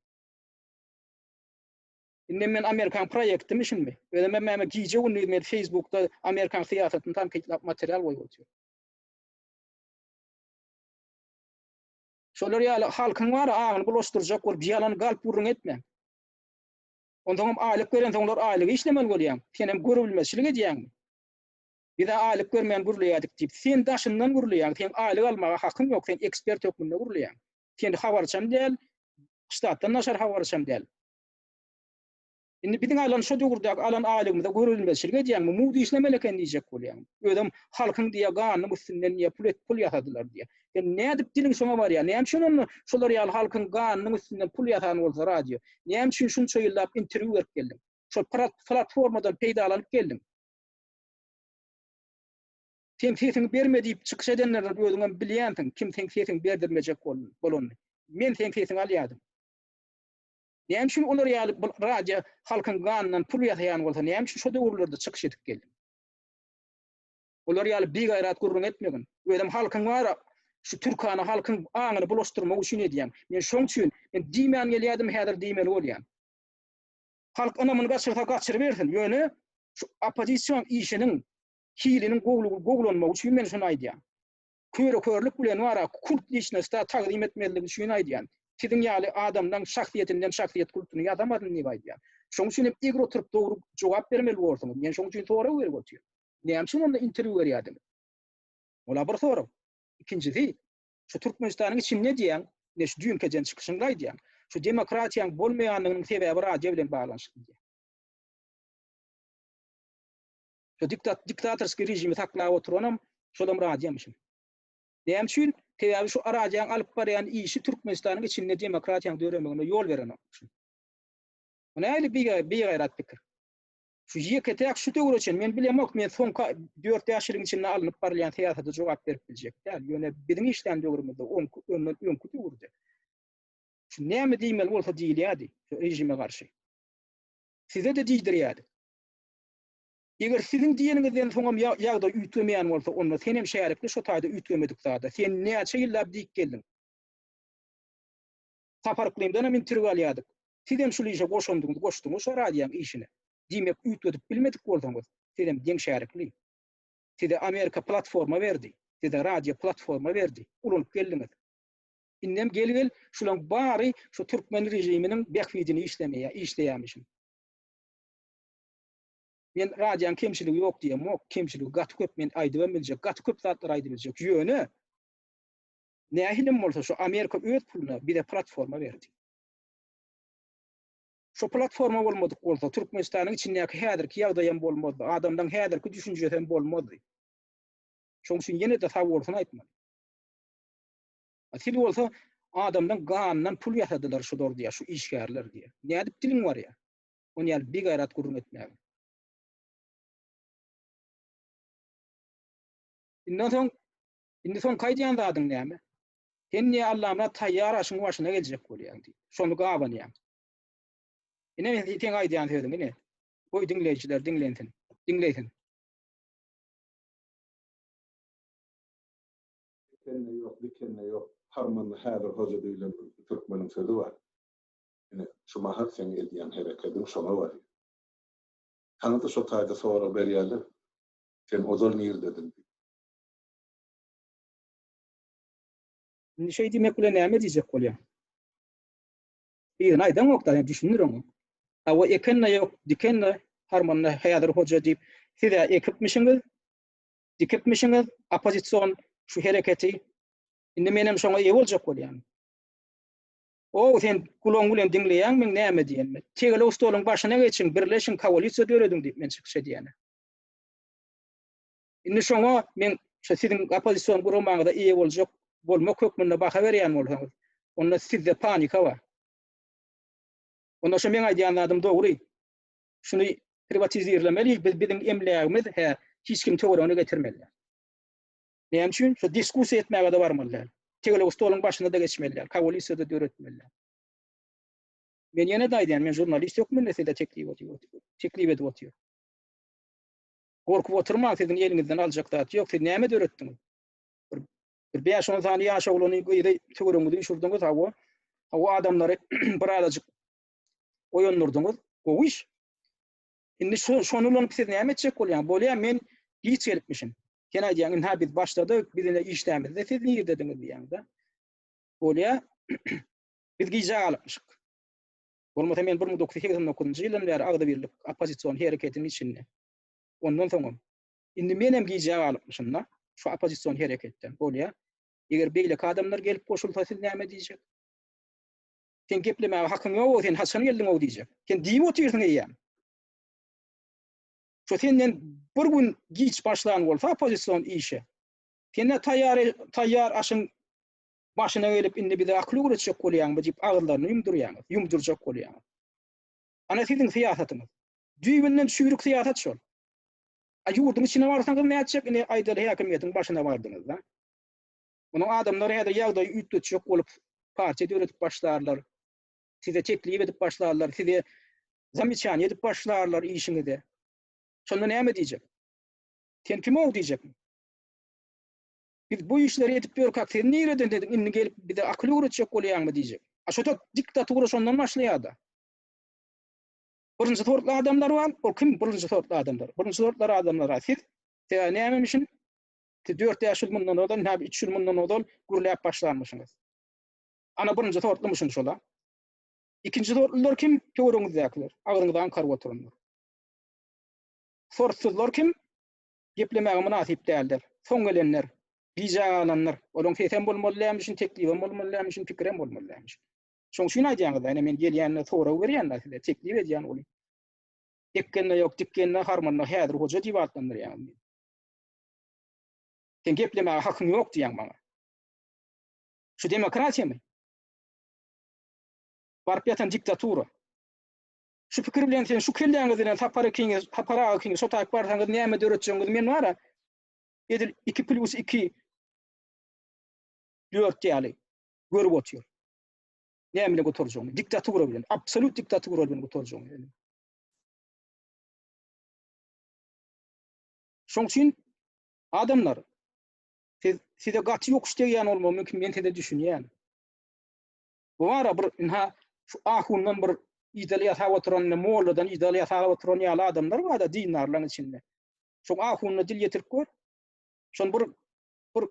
Indi men Amerikan proýektim üçinmi? Ödeme meme giýje uny men Facebook'ta Amerikan siýasatyny tanqidlap material goýýar. Şolar ýaly halkyň var, agyny bulaşdyrjak bolup ýalan galp gurrun etme. Ondan aýlyk gören soňlar aýlygy işlemeli bolýar. Senem görebilmezçilik edýäňmi? Bir de aýlyk görmeýän gurulýardyk diýip sen daşyndan gurulýar, sen aýlyk almaga hakyň ýok, sen ekspert hökmünde gurulýar. Sen habarçam däl, ştatdan naşar habarçam däl. Indi biziň alan şo döwürde alan aýlygymyzda görülmezçilik edýäňmi? Mudy işlemeli eken diýjek bolýar. Ödem halkyň diýe ganyny üstünden ýa pul ýasadylar diýe. Näme dip diliň şoňa bar ýa? Näme üçin onu şolar ýaly halkyň ganyny üstünden pul ýasany bolsa radio? Näme üçin şunça ýyllap interwiew berip geldim? Şo platformadan peýdalanyp geldim. Sen sesini berme diýip çykyş edenler özüňe bilýänsiň, kim sen sesini berdirmejek bolan. Men sen sesini alýardym. Näme üçin olar ýaly radio halkyň ganynyň pul ýasaýan bolsa, näme üçin şo döwürlerde çykyş edip geldim? Olar ýaly bir gaýrat gurrun etmegin. Özüm halkyň var, şu Türkany halkyň aňyny bulaşdyrmak üçin edýän. Men şoň üçin men diýmän gelýärdim, häzir diýmeli bolýan. Halk anamyny gaçyryp bersin. Ýöne şu opozisiýon işiniň hilinin goglanmak üçin men şunu aýdýan. Körlük bilen wara kult işnäsde taqdim etmelilik üçin aýdýan. Siziň ýaly adamdan şahsiýetinden şahsiýet kultuny ýadamadym diýip aýdýan. Şoň üçin hep egro turup dogry jogap bermeli bolsaňyz. Men şoň üçin toğra berip oturýar. Näme üçin onda interwiew berýärdim? Ola bir sorum. İkincisi, şu Türkmenistanyň içinde diýen, ne şu düýünkejen çykyşynda aýdýan. Şu demokratiýaň bolmaýanynyň sebäbi radio bilen baglanşykdy. Şu diktatorski rejimi taklap oturanam, şolam radiyamyşym. Näme üçin? Sebäbi şu radyaň alyp barýan işi Türkmenistanyň içinde demokratiýaň döwremegine ýol berenok. Nähili bir gaýrat pikir. Şu yeketek şu töwreçen men bilemok men soňka 4 ýaşyryň içinde alınıp barlayan teatrda jogap berip biljek. Ýa ýöne biziň işden döwrümizde öňkü töwrde. Şu näme diýmeli bolsa diýilýärdi şu rejime garşy. Size de diýdirýärdi. Eger siziň diýeningizden soňam ýagda üýtmeýän bolsa, onda sen hem şäherlikde şu taýda üýtmedik zada. Sen näçe ýyllap diýip geldin. Saparklymdan hem interwýu alýardyk. Siz hem şol işe goşdyňyz şu radiýaň işine. Diýmek üýtedip bilmedik bolsaňyz, siz hem deň şäherlikli. Size Amerika platforma berdi. Size radio platforma berdi. Urunup geldiňiz. Innem gel şulaň bary şu türkmen rejiminiň bekfidini işleýärmişim. Men radyan kemçiligi ýok diýem, kemçiligi gaty köp men aýdyp biljek, gaty köp zatlar aýdyp biljek. Ýöne nähilim bolsa şu Amerika öz puluna bir de platforma berdi. Şu platforma bolmadyk bolsa Türkmenistanyň içindäki häzirki ýagdaýam bolmady, adamdan häzirki düşünjem bolmady. Şoň üçin ýene de sawolsun aýtmaly. Asil bolsa adamdan gandan pul ýasadylar şu dordy, şu işgärler diýe. Nädip diliň bar ýa? Onu ýaly bir gaýrat gurrun etmäge. Indi son kaýdýan zadyň näme? Sen niye Allah'ına tayyar aşın başına gelecek bolýan diýip. Şonu gabanýan. Ine men sen aýdýan söýdüm ine. Goý dinleýijiler dinlensin. Dinleýsin. Dikenne yok. Harmanlı häzir hoja diýilen türkmeniň sözü var. Ine şu mahar sen edýän hereketin şona var. Tanıdy şu taýda sowra berýärler. Sen ozal nir dedin. Şey diýmek bilen näme diýjek bolýar? Bir aýdan okda düşünür onu. Awa ekenne yok, dikenne harmanly häzir hoja diýip size ekipmişiňiz, opozisiýon şu hereketi indi menem şoňa eýe boljak bolýan. O sen kulon bilen dinleýän men näme diýenmi? Tegele ustalyň başyna geçiň, birleşiň koalisiýa dörediň diýip men çykşa diýene. Indi şoňa men şu siziň opozisiýon guramagyda eýe boljak bolmak hökmüne baha berýän bolsaňyz, onda sizde panika bar. Onda şu men aýdýanlarym dogry. Şunu privatizirlemeli, biziň emlägimiz hiç kim töwrüne getirmeli. Näme üçin? Şu diskussiýa etmäge de barmalylar. Tegele ustalyň başyna da geçmeliler, koalisiýada döretmeliler. Men ýene de aýdýan, men jurnalist ýokmyn, näsede teklip edip otýar. Gorkup oturma, siziň ýeriňizden aljak zat ýok, siz näme döretdiňiz? Bir 5-10 sany ýaşa bolany goýdy töwrüňizi düşürdiňiz, hawa adamlary bir azajyk oýandyrdyňyz, gowy iş. Indi şonu ulan siz näme etjek bolýan? Bolýan men hiç gelipmişim. Ken aýdýan, ha biz başladyk, bizle işlemizde siz niýe dediňiz diýende. Bolýa biz giýja alypmyşyk. Bolmasa men 1989-njy ýyldan bäri Agda Birlik opozisiýon hereketiniň içinde. Ondan soňra indi men hem giýja alypmyşym da. Şu opozisiýon hereketden bolýa. Eger beýle adamlar gelip goşulsa siz näme diýjek? Sen geplemäge hakyň ýok, sen haçan geldiň o diýjek. Sen diýip otyrsyň eýem. Şu senden bir gün giç başlayan bolsa opozisiýon işe. Sende tayyar aşyň başyna gelip indi bir de akly guratjak bolýan diýip agyrlaryny ýumdurjak bolýan. Ana siziň siýasatyňyz. Düýbünden şüýrük siýasat şol. Ýurduň içine barsaňyz näme etjek? Ine aýdar häkimiýetiň başyna bardyňyz da. Munuň adamlary häzir ýagdaý ütletjek bolup partiýa döretip başlarlar. Size teklip edip başlarlar, size zamyçan edip başlarlar işiňizde. Şonda näme diýjek? Sen kim ol diýjek? Biz bu işleri edip ýörkak, sen nereden dedin? Indi gelip bir de akly guratjak bolýanmy diýjek. Aşoda diktatura şondan başlaýardy. Birinji sortly adamlar bar, o kim birinji sortly adamlar? Birinji sortly adamlar siz nämemişin? 4 ýaşyl mundan odan, 3 ýyl mundan odan gurläp başlanmışyňyz. Ana birinji sortlymyşyň şola. İkinji sortlylar kim? Töwreňizdekiler, agyryňyzdan karap oturanlar. Sortsuzlar kim? Geplemäge munasip däldir. Soň gelenler, biza alanlar, olaň sesen bolmalymışyň, teklifem bolmalymışyň, pikirem bolmalymışyň. Şoň şunu aýdýanlar, ene men gelýänle sowra berýänler size, teklif edýän oly. Ekkenne ýok, dikkenne harmanly häzir hoja diýip atlandyrýan. Sen geplemäge hakyň ýok diýen maňa. Şu demokratiýamy? Barp ýatan diktatura. şu pikir bilen sen şu kelläňiz bilen tapara kiňi sotaýyp barsaňyz näme döretjeňiz men wara edil 2 + 2 4 diýeli görüp otur. Näme bilen oturjak? Diktatura bilen, absolut diktatura bilen oturjak. Şoň üçin adamlar size gaty ýok işleýän bolmagy mümkin men tede düşünýän. Bu wara bir şu ahundan bir İdaliyat hava oturan Moğol'dan İdaliyat hava oturan ýaly adamlar var da dinarlaryň içinde. Şo ahunny dil ýetirip gör. Şon bir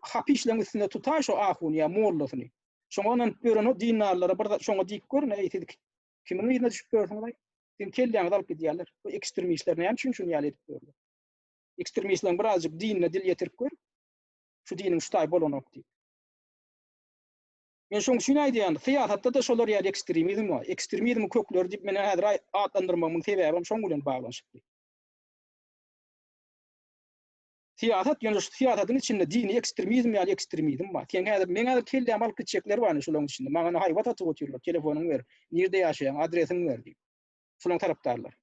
hapişleň üstünde tutar şo ahun ýa Moğollyny. Şoňa onuň göreni dinarlara bir şoňa diýip gör, näýetik. Kimiň ýerine düşüp görseň, sen kelläňi alyp gidýärler. Bu ekstremistler näme üçin ýaly edip görler. Ekstremistler birazjyk dinine dil ýetirip gör. Şu dinin şutaý bolanok diýip. Men şoň şunu aýdýan, syýasatda da şolar ýaly ekstremizm var. Ekstremizm kökleri diýip meni häzir adlandyrmamyň sebäbi şoň bilen baglanşykly. Syýasat ýöne şu syýasatyň içinde dini ekstremizm ýaly ekstremizm var. Men häzir keldi amal kitçekler bar şolaryň içinde. Maňa haýwat atyp oturýarlar, telefonuň ber, nerede ýaşaýan, adresiň ber diýip. Şolaryň tarapdarlar.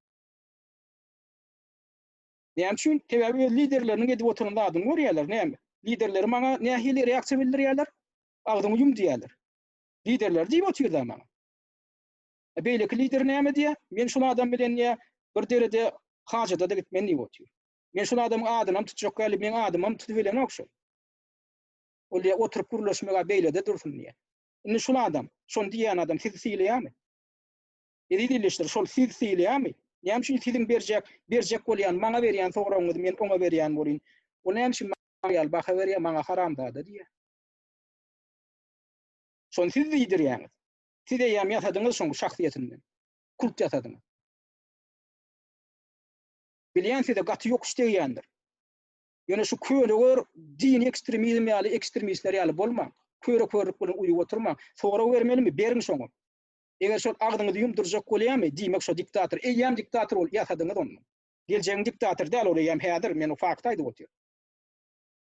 Näme üçin sebäbi liderleriň edip oturan adam görýärler, näme? Liderleri maňa nähili reaksiýa bildirýärler, agdymy ýum diýärler. Liderler diýip oturýar maňa. Beýleki lider näme diýär? Men şol adam bilen ýa bir derede hajada da gitmen diýip oturýar. Men şol adamyň adynam tutjak galy, men adymam tutup bilen okşar. Ol ýa oturup gürleşmege beýlede dursun diýär. Indi şol adam, şol diýen adam sizi siýleýärmi? Edilişler şol sizi siýleýärmi? Näme üçin siziň berjek bolýan, maňa berýän soňraňyzy men oňa berýän bolýan. O näme üçin maňa ýal baha berýär, maňa haram da diýär. Şon siz liderýäňiz. Siz ýam ýasadyňyz şoň şahsiýetinden. Kult ýasadyňyz. Bilýän size gaty ýok işleýändir. Ýöne şu köreger din ekstremizm ýaly ekstremistler ýaly bolmaň. Köre bilen uýup oturmaň. Soňra bermelimi? Beriň şoňa. Eger şol agdyňyzy ýumdurjak bolýarmy? Diýmek şo diktator. Ýam diktator bol ýasadyňyz onu. Geljegiň diktator däl ol ýam häzir men o fakt aýdyp otur.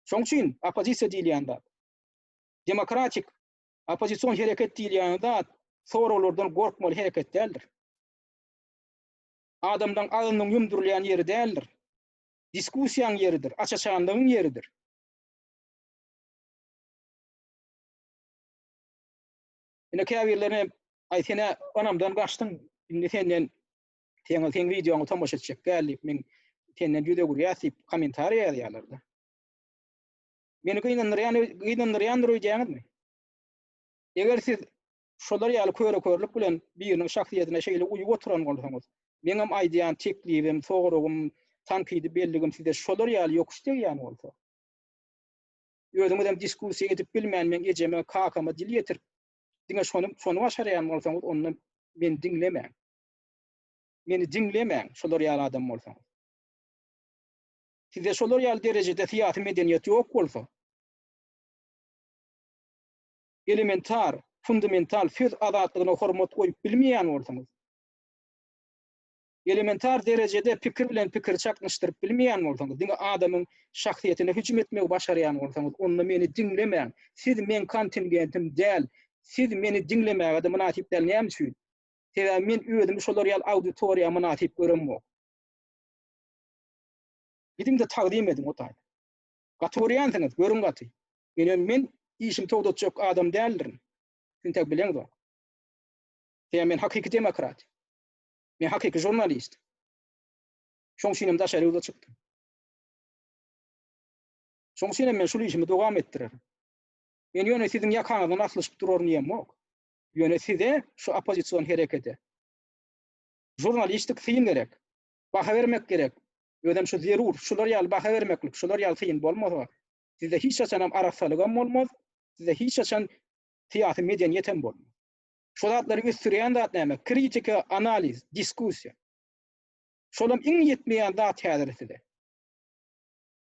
Şoň üçin opozisiýa diýilýände demokratik opozisiýon hereket diýilýände soralardan gorkmaly hereket däldir. Adamdan agynyň ýumdurulýan ýeri däldir. Diskussiýaň ýeridir, açaçanlygyň ýeridir. Ine käbirlerine aýtene onamdan gaçdyň. Indi senden teň videoňy tamaşa etjek gelip men senden ýüde gürýäsip kommentariýa ýazýarlar. Meni gynandyrýandyr diýäňizmi? Eger siz şolar ýaly köre-körlik bilen biriniň şahsiýetine şeýle uýup oturan bolsaňyz, meňem aýdýan teklibim, sogrugum, tankydy belligim size şolar ýaly ýok işleýän bolsa. Özüňizem diskussiýa edip bilmän men ejeme kakama dil ýetirip diňe şonu başarýan bolsaňyz onu men diňlemäň. Meni diňlemäň şolar ýaly adam bolsaňyz. Size şolar ýaly derejede syýasy medeniýet ýok bolsa, elementar, fundamental söz azatlygyna hormat goýup bilmeýän bolsaňyz, elementar derejede pikir bilen pikir çaknyşdyryp bilmeýän bolsaňyz, diňe adamyň şahsiýetine hüjüm etmegi başarýan bolsaňyz, onu meni diňlemäň. Siz men kontingentim däl, siz meni diňlemäge munasip däl näme üçin? Sebäbi men özüm şolar ýaly auditoriýa munasip göremok. Gidin de taqdim edin o taýda. Gatorýansyňyz, görün gaty. Men işim togdatjak adam däldirin. Sen tek bileňiz o. Men hakyky demokrat. Men hakyky jurnalist. Şoň şinem daşary ýolga çykdym. Şoň şinem men şol işimi dowam etdirerim. Men ýöne siziň ýakaňyzdan atlyşyp durar niýem ok. Ýöne size şu opozisiýon hereketi. Jurnalistik fiýin gerek. Baha bermek gerek. Ödem şu zerur, şular ýaly baha bermeklik, şular ýaly fiýin bolmasa, size hiç açan arafsalygam bolmaz, size hiç açan syýasy medeniýetem bolmaz. Şol atlary gösterýän zat näme? Kritika, analiz, diskussiýa. Şolam iň ýetmeýän zat häzirde.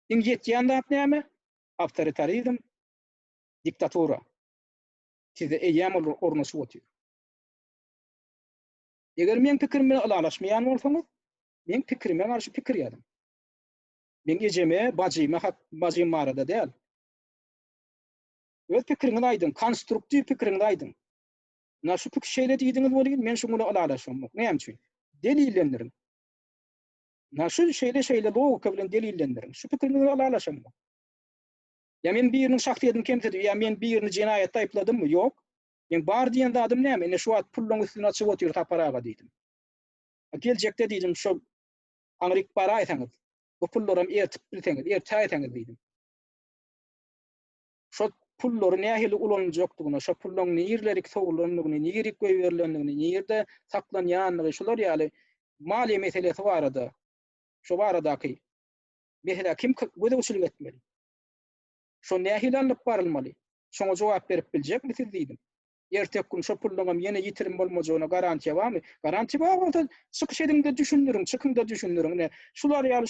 Iň ýetýän zat näme? Awtoritarizm, diktatura. Size eýam ornaşyp otur. Eger men pikirimi alalaşmaýan bolsaňyz, men pikirime garşy pikir ýazym. Men ejeme, bajym arada däl. Öz pikiriňi aýdym, konstruktiw pikiriňi aýdym. Na şu pikir şeýle diýdiňiz bolýar, men şuňa alalaşmam. Näme üçin? delillendiriň. Naşy şeýle logika bilen delillendiriň. Şu pikirleri alaşam. Ya men biriniň şahsiýetini kemsedi, ya men birini jinayetde aýpladymmy? Ýok. Men bar diýende adam näme? Ene şu wagt pullaryň üstüne açyp otyr taparaga diýdim. Geljekde diýdim şu Aňryk bara aýsaňyz. Bu pullarym ertip bilseňiz, aýsaňyz diýdim. Şu pullary nähili ulanjokdygyna, şu pullaryň nirlerik sowulandygyny, nirik goýberlendigini, nirde saklanýanlygy şular ýaly maliýe meselesi barada. Şu baradaky mesela kim gödegçilik etmeli? Şu nähili alyp barylmaly? Şoňa jogap berip biljekmi siz diýdim. Ertek gün şu pullaryň ýene ýitirim bolmajagyna garantiýa barmy? Garantiýa bar bolsa çykyş edimde düşündüriň, çykynda düşündüriň. Şular ýaly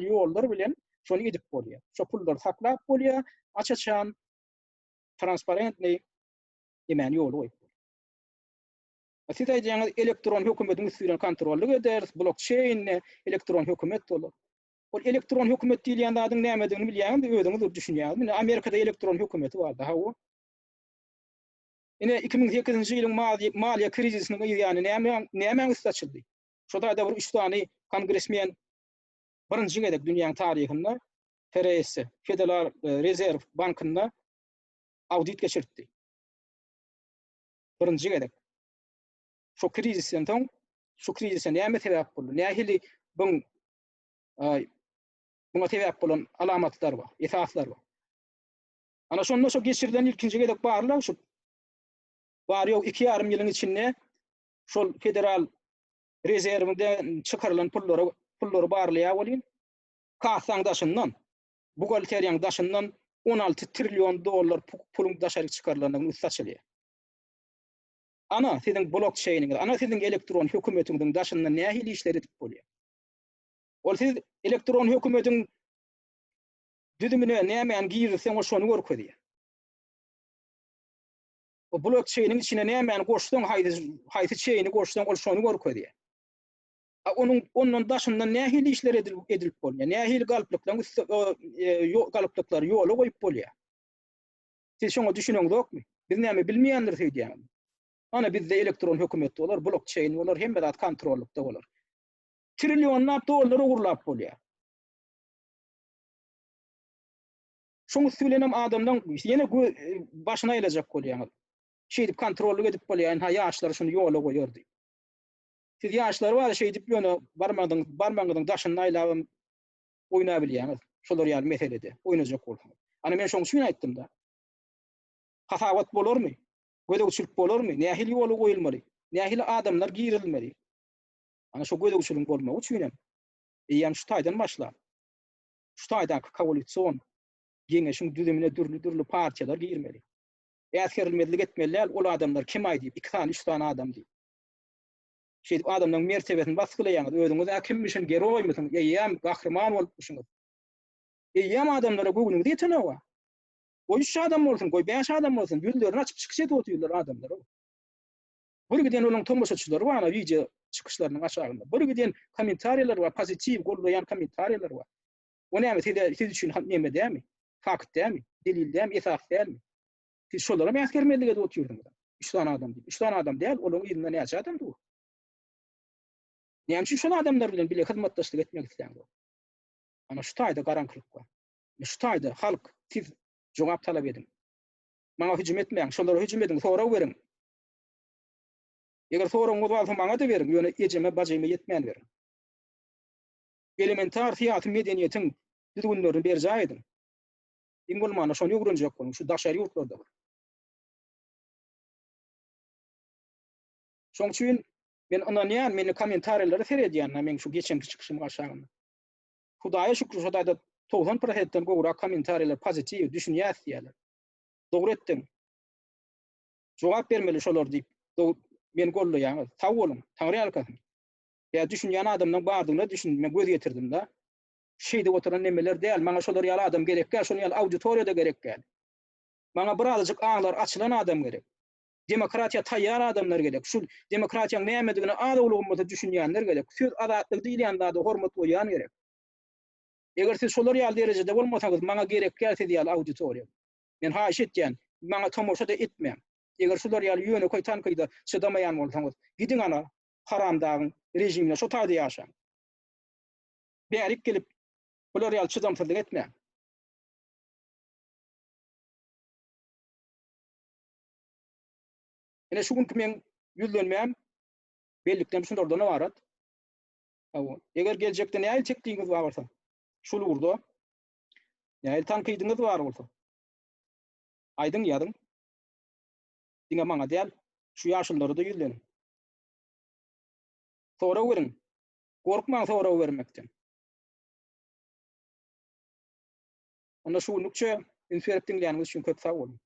ýollar bilen şonu edip bolýar. Şu pullary saklap bolýar, açaçan, transparently emän ýol goýup. Siz aýdýaňyz elektron hökümetiň üstünden kontrolly eder, blockchain, elektron hökümet bolar. O elektron hökümet diýilýän zadyň nämedigini bilýäňiz, özüňiz düşünýäňiz. Mine Amerikada elektron hökümeti bardy, hawa. Ine 2008-nji ýylyň maliýe krizisiniň ýany näme açyldy? Şoda da bir 3 tane kongresmen birinji gedek dünýäň taryhynda FRS, Federal Reserve Bankynda audit geçirdi. Birinji gedek. Şu krizisten soň, şu krizise näme sebäp boldy? Nähili buňa sebäp bolan alamatlar bar, esaslar bar. Ana şonda geçirilen ilkinji gedek barlar şu var ýok 2,5 ýylyň içinde şol Federal Reserwden çykarylan pullary barlaýa bolýan. Kasaň daşyndan, bugalteriýaň daşyndan 16 trillion dollar pulun daşary çykarylandygyny üstçilýär. Ana siziň blockchainiň, ana siziň elektron hökümetiň daşyndan nähili işler edip bolýar. Ol siz elektron hökümetiň düdümine näme girseň o şonu görkezýär. O blockchainiň içine näme goşdyň, haýsy çeýini goşdyň, ol şonu görkezýär. Onun daşyndan nähili işler edilip bolýar. Nähili galyplyklary ýola goýup bolýar. Siz şoňa düşüneňiz dokmy? Biz näme bilmeýändir diýýär. Ana bizde elektron hökümet bolar, blockchain bolar, hemme zat kontrollukda bolar. Trilyonlap dollar uğurlap bolýar. Şoň üstünem adamdan ýene başyna eýlejek bolýar. Şeýdip kontrolly edip bolýar, ha ýaşlar şunu ýola goýardy. Siz ýaşlar bar şeýdip ýöne barmagyň daşyny aýlap oýnap bilýäňiz. Şolar ýaly meselede oýnajak bolýar. Ana men şoň üçin aýtdym da. Hasawat bolarmy? Gödegçilik bolarmy? Nähili ýola goýulmaly? Nähili adamlar girilmeli? Ana şu gödegçilik bolmagy üçin hem şu taýdan başlar. Şu taýdan koalisyon ýeňeşiň düzümine dürli partiýalar girmeli. Äskerilmezlik etmeliler, ol adamlar kim aýdyp 2 tane 3 tane adam diýip. Şeýdip adamlaryň mertebesini baskylaýaňyz, özüňiz äkimmişin geroýmysyň, ýa-ýam gahrman bolupmyşyňyz. Ýa-ýam adamlara göwüňiz ýetenewa. O 3 adam bolsun, 5 adam bolsun, ýüzlerini açyp çykyş edip oturýarlar adamlar. Bir giden olaň tomoşaçylary bar, ana video çykyşlarynyň aşagynda. Bir giden kommentariýalar bar, pozitiw gollaýan kommentariýalar bar. O näme siz üçin näme dämi? Fakt dämi? Delil dämi? Esas dämi? Siz şolara mäskermezlik edip oturýardyňyz. 3 tane adam diýip. 3 tane adam däl, olaň ýerinde näçe adam dur? Näme üçin şol adamlar bilen bile hyzmatdaşlyk etmek isleýär? Ana şu taýda garanklyk bar. Şu taýda halk siz jogap talap edin. Maňa hüjüm etmeýäň, şolara hüjüm edin, sonra beriň. Eger soraňyz bolsa maňa da beriň, ýöne ejeme bajyma ýetmän beriň. Elementar tiýatr medeniýetiň düzgünlerini berjä edin. Kim bolmana şonu öwrenjek bolun, şu daşary ýurtlarda bar. Şoň üçin men ananýan meni kommentariýalary seredýän, men şu geçenki çykyşymy aşagynda. Hudaýa şükür, şoda 90%-den gowrak kommentariýalar pozitiw düşünýär diýerler. Dogry etdiň. Jogap bermeli şolar diýip men gollaýan, sag bolun, taňry alkasyn. Ya düşünýän adamdan bardygyna düşün, men göz getirdim da. Şeýde oturan nemeler däl, maňa şolar ýaly adam gerek gäl, şonu ýaly auditoriýada gerek gäl. Maňa birazjyk aňlar açylan adam gerek. Demokratiýa taýýar adamlar gerek. Şu demokratiýaň nämedigini adawlygymyzda düşünýänler gerek. Söz azatlygy diýilýän zady hormat goýan gerek. Eger siz şolar ýaly derejede bolmasaňyz, maňa gerek gälse diýýär auditoriýa. Men haýyş etýän, maňa tomoşa da etmeýän. Eger şolar ýaly ýöne koýtan kyýda çydamaýan bolsaňyz, gidiň ana, haramdagyň rejimine şo taýda ýaşa. Bärik gelip bular ýaly çydamsızlyk etme. Ene şu günkü men ýüzlenmem bellikden şundordan barat. Eger geljekde näýe çekdiňiz bar bolsa, şuly urdu. Näýe tankydyňyz bar bolsa. Aýdyň ýadyň. Diňe maňa däl, şu ýaşyllary da ýüzlenin. Sonra werin. Gorkmaň sonra bermekden. Onda şu nukça inferip dinleýäniňiz üçin köp sag bolun.